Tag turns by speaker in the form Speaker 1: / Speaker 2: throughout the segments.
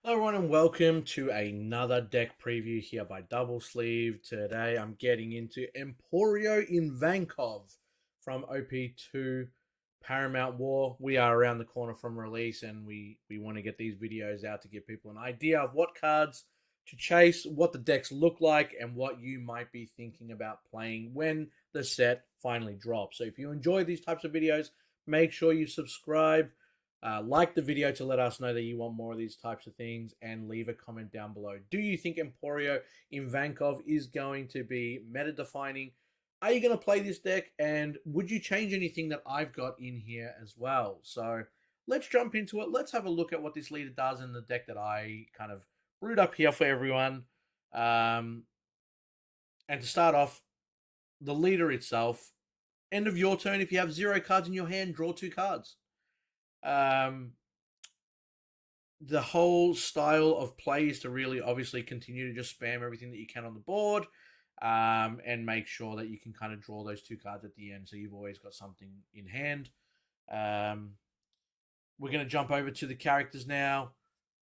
Speaker 1: Hello everyone and welcome to another deck preview here by Double Sleeve. Today I'm getting into Emporio Ivankov from OP2 Paramount War. We are around the corner from release and we want to get these videos out to give people an idea of what cards to chase, what the decks look like, and what you might be thinking about playing when the set finally drops. So if you enjoy these types of videos, make sure you subscribe. Like the video to let us know that you want more of these types of things and leave a comment down below. Do you think Emporio Ivankov is going to be meta defining? Are you going to play this deck? And would you change anything that I've got in here as well? So let's jump into it. Let's have a look at what this leader does in the deck that I kind of brewed up here for everyone. And to start off, the leader itself, end of your turn, if you have 0 cards in your hand, draw 2 cards. The whole style of play is to really obviously continue to just spam everything that you can on the board, and make sure that you can kind of draw those 2 cards at the end, so you've always got something in hand. We're going to jump over to the characters now.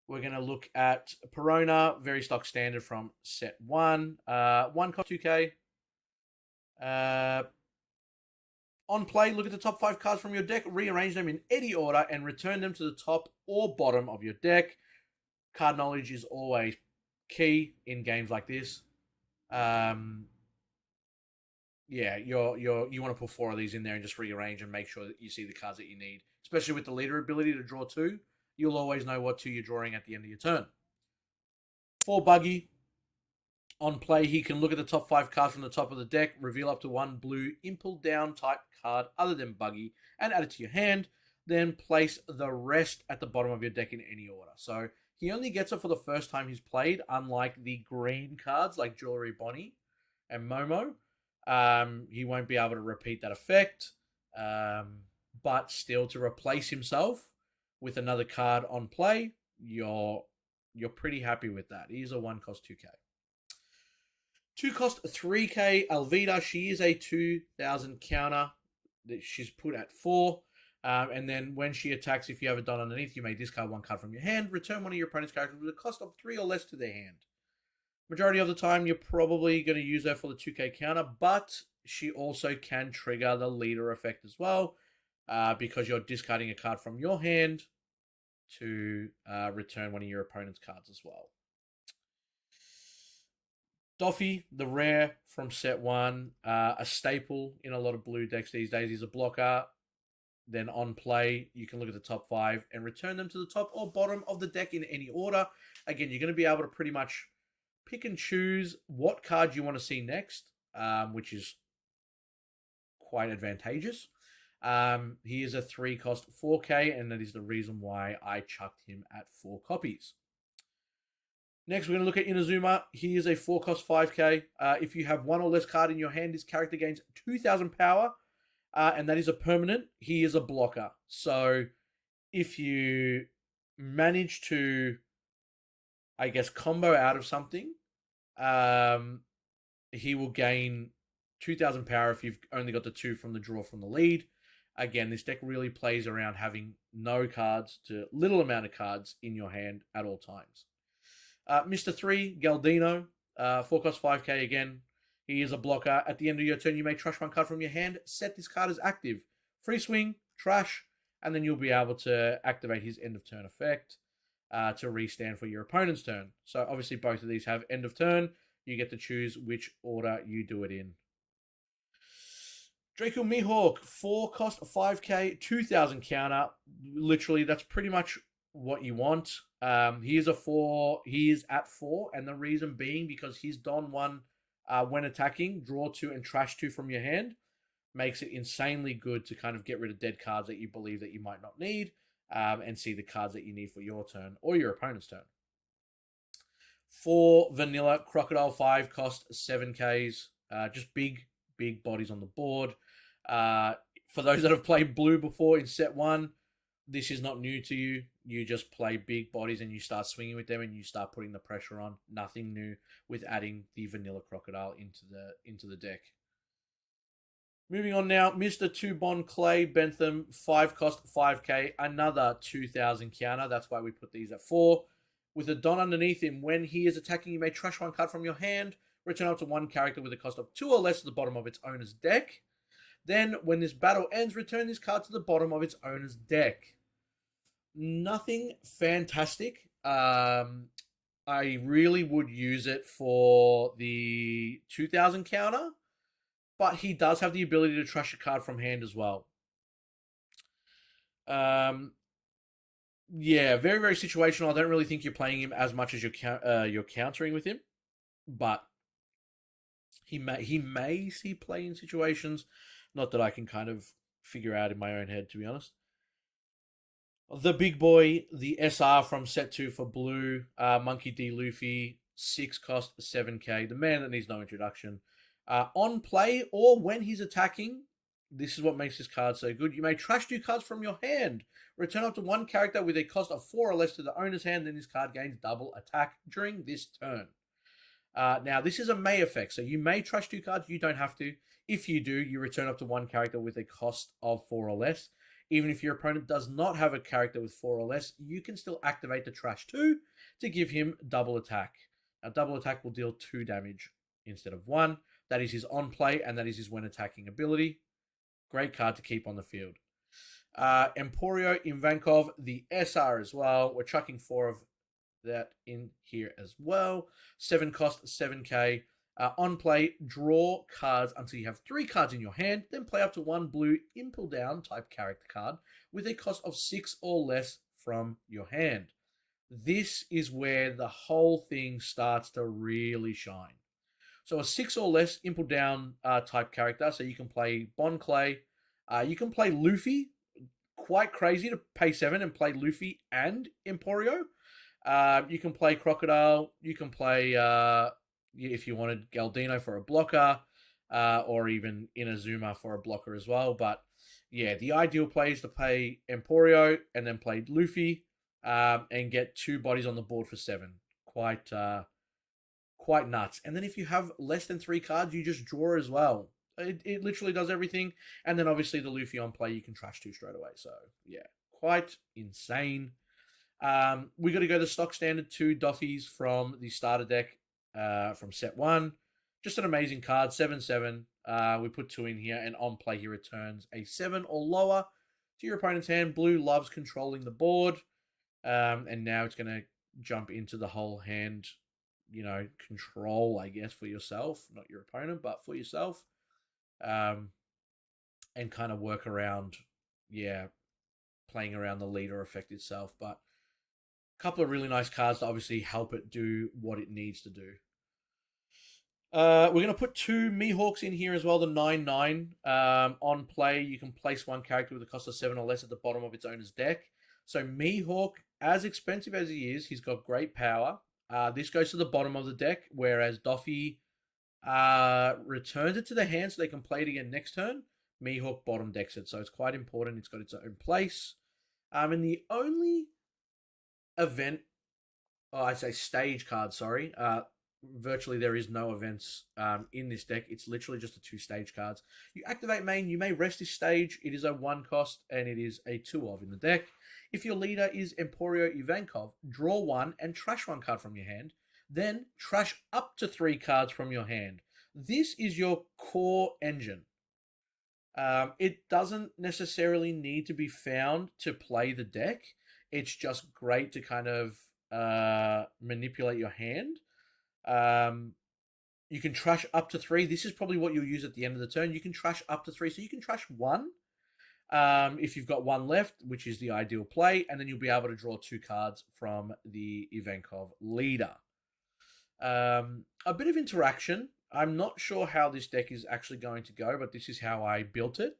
Speaker 1: We're going to look at Perona, very stock standard from set 1. 1 cost 2k. On play, look at the top 5 cards from your deck, rearrange them in any order, and return them to the top or bottom of your deck. Card knowledge is always key in games like this. Yeah, you want to put 4 of these in there and just rearrange and make sure that you see the cards that you need. Especially with the leader ability to draw 2, you'll always know what 2 you're drawing at the end of your turn. For Buggy, on play, he can look at the top 5 cards from the top of the deck, reveal up to 1 blue impel down type card other than Buggy, and add it to your hand. Then place the rest at the bottom of your deck in any order. So he only gets it for the first time he's played, unlike the green cards like Jewelry Bonnie and Momo. He won't be able to repeat that effect, but still to replace himself with another card on play, you're pretty happy with that. He's a 1 cost 2k. 2 cost 3k Alvida. She is a 2000 counter that she's put at 4. And then when she attacks, if you have a dot underneath, you may discard 1 card from your hand, return one of your opponent's characters with a cost of 3 or less to their hand. Majority of the time, you're probably going to use her for the 2k counter, but she also can trigger the leader effect as well, because you're discarding a card from your hand to return one of your opponent's cards as well. Doffy, the rare from set 1, a staple in a lot of blue decks these days. He's a blocker. Then on play, you can look at the top 5 and return them to the top or bottom of the deck in any order. Again, you're going to be able to pretty much pick and choose what card you want to see next, which is quite advantageous. He is a 3 cost 4k, and that is the reason why I chucked him at 4 copies. Next, we're going to look at Inazuma. He is a 4 cost 5k. If you have 1 or less card in your hand, this character gains 2000 power, and that is a permanent. He is a blocker. So if you manage to, I guess, combo out of something, he will gain 2000 power if you've only got the 2 from the draw from the lead. Again, this deck really plays around having no cards to little amount of cards in your hand at all times. Mr. 3, Galdino, 4 cost 5k again. He is a blocker. At the end of your turn, you may trash 1 card from your hand. Set this card as active. Free swing, trash, and then you'll be able to activate his end of turn effect to restand for your opponent's turn. So obviously both of these have end of turn. You get to choose which order you do it in. Draco Mihawk, 4 cost 5k, 2000 counter. Literally, that's pretty much what you want. He is a 4. He is at 4, and the reason being because he's Don 1 when attacking, draw 2 and trash 2 from your hand, makes it insanely good to kind of get rid of dead cards that you believe that you might not need, and see the cards that you need for your turn or your opponent's turn. For vanilla, Crocodile 5 cost 7ks. Just big bodies on the board. For those that have played blue before in set 1, this is not new to you. You just play big bodies and you start swinging with them and you start putting the pressure on. Nothing new with adding the vanilla crocodile into the deck. Moving on now, Mr. 2 Bond Clay Bentham, 5 cost 5k, another 2000 counter. That's why we put these at 4. With a Don underneath him, when he is attacking, you may trash one card from your hand, return up to one character with a cost of 2 or less to the bottom of its owner's deck. Then, when this battle ends, return this card to the bottom of its owner's deck. Nothing fantastic. I really would use it for the 2000 counter, but he does have the ability to trash a card from hand as well. Yeah, very, very situational. I don't really think you're playing him as much as you're countering with him, but he may see play in situations. Not that I can kind of figure out in my own head, to be honest. The big boy, the SR from set 2 for blue, Monkey D. Luffy, 6 cost, 7k. The man that needs no introduction. On play or when he's attacking, this is what makes this card so good. You may trash 2 cards from your hand. Return up to one character with a cost of 4 or less to the owner's hand. Then this card gains double attack during this turn. Now, this is a may effect, so you may trash 2 cards. You don't have to. If you do, you return up to one character with a cost of 4 or less. Even if your opponent does not have a character with 4 or less, you can still activate the trash 2 to give him double attack. Now, double attack will deal 2 damage instead of 1. That is his on play, and that is his when attacking ability. Great card to keep on the field. Emporio Ivankov, the SR as well. We're chucking 4 of that in here as well. 7 cost, 7k. On play, draw cards until you have 3 cards in your hand, then play up to 1 blue Impel Down type character card with a cost of 6 or less from your hand. This is where the whole thing starts to really shine. So a 6 or less Impel Down type character, so you can play Bon Clay, you can play Luffy, quite crazy to pay 7 and play Luffy and Emporio. You can play Crocodile, you can play... if you wanted Galdino for a blocker, or even Inazuma for a blocker as well. But yeah, the ideal play is to play Emporio and then play Luffy, and get 2 bodies on the board for 7. Quite nuts. And then if you have less than 3 cards, you just draw as well. It literally does everything. And then obviously the Luffy on play, you can trash 2 straight away. So yeah, quite insane. We got to go the stock standard 2 Doffies from the starter deck. From set 1. Just an amazing card, 7/7. We put 2 in here, and on play he returns a 7 or lower to your opponent's hand. Blue loves controlling the board, and now it's going to jump into the whole hand, control, I guess, for yourself, not your opponent, but for yourself, and kind of work around, playing around the leader effect itself, but couple of really nice cards to obviously help it do what it needs to do. We're going to put 2 Mihawks in here as well, the 9/9. On play, you can place 1 character with a cost of 7 or less at the bottom of its owner's deck. So Mihawk, as expensive as he is, he's got great power. This goes to the bottom of the deck, whereas Doffy returns it to the hand so they can play it again next turn. Mihawk bottom decks it, so it's quite important. It's got its own place. And the only stage card, sorry. Virtually there is no events in this deck. It's literally just the 2 stage cards. You activate main, you may rest this stage. It is a 1 cost, and it is a 2 of in the deck. If your leader is Emporio Ivankov, draw 1 and trash 1 card from your hand. Then trash up to 3 cards from your hand. This is your core engine. It doesn't necessarily need to be found to play the deck. It's just great to kind of manipulate your hand. You can trash up to 3. This is probably what you'll use at the end of the turn. You can trash up to 3. So you can trash 1 if you've got 1 left, which is the ideal play. And then you'll be able to draw 2 cards from the Ivankov leader. A bit of interaction. I'm not sure how this deck is actually going to go, but this is how I built it.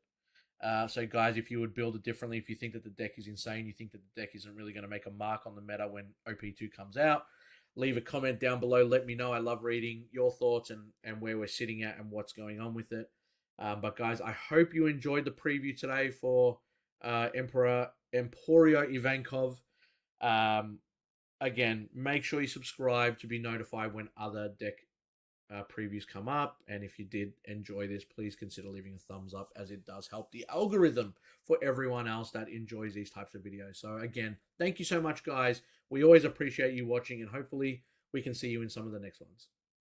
Speaker 1: So guys, if you would build it differently, if you think that the deck is insane, you think that the deck isn't really going to make a mark on the meta when OP2 comes out, leave a comment down below. Let me know. I love reading your thoughts and where we're sitting at and what's going on with it. But guys, I hope you enjoyed the preview today for Emporio Ivankov. Again, make sure you subscribe to be notified when other deck previews come up. And if you did enjoy this, please consider leaving a thumbs up, as it does help the algorithm for everyone else that enjoys these types of videos. So again, thank you so much, guys. We always appreciate you watching, and hopefully we can see you in some of the next ones.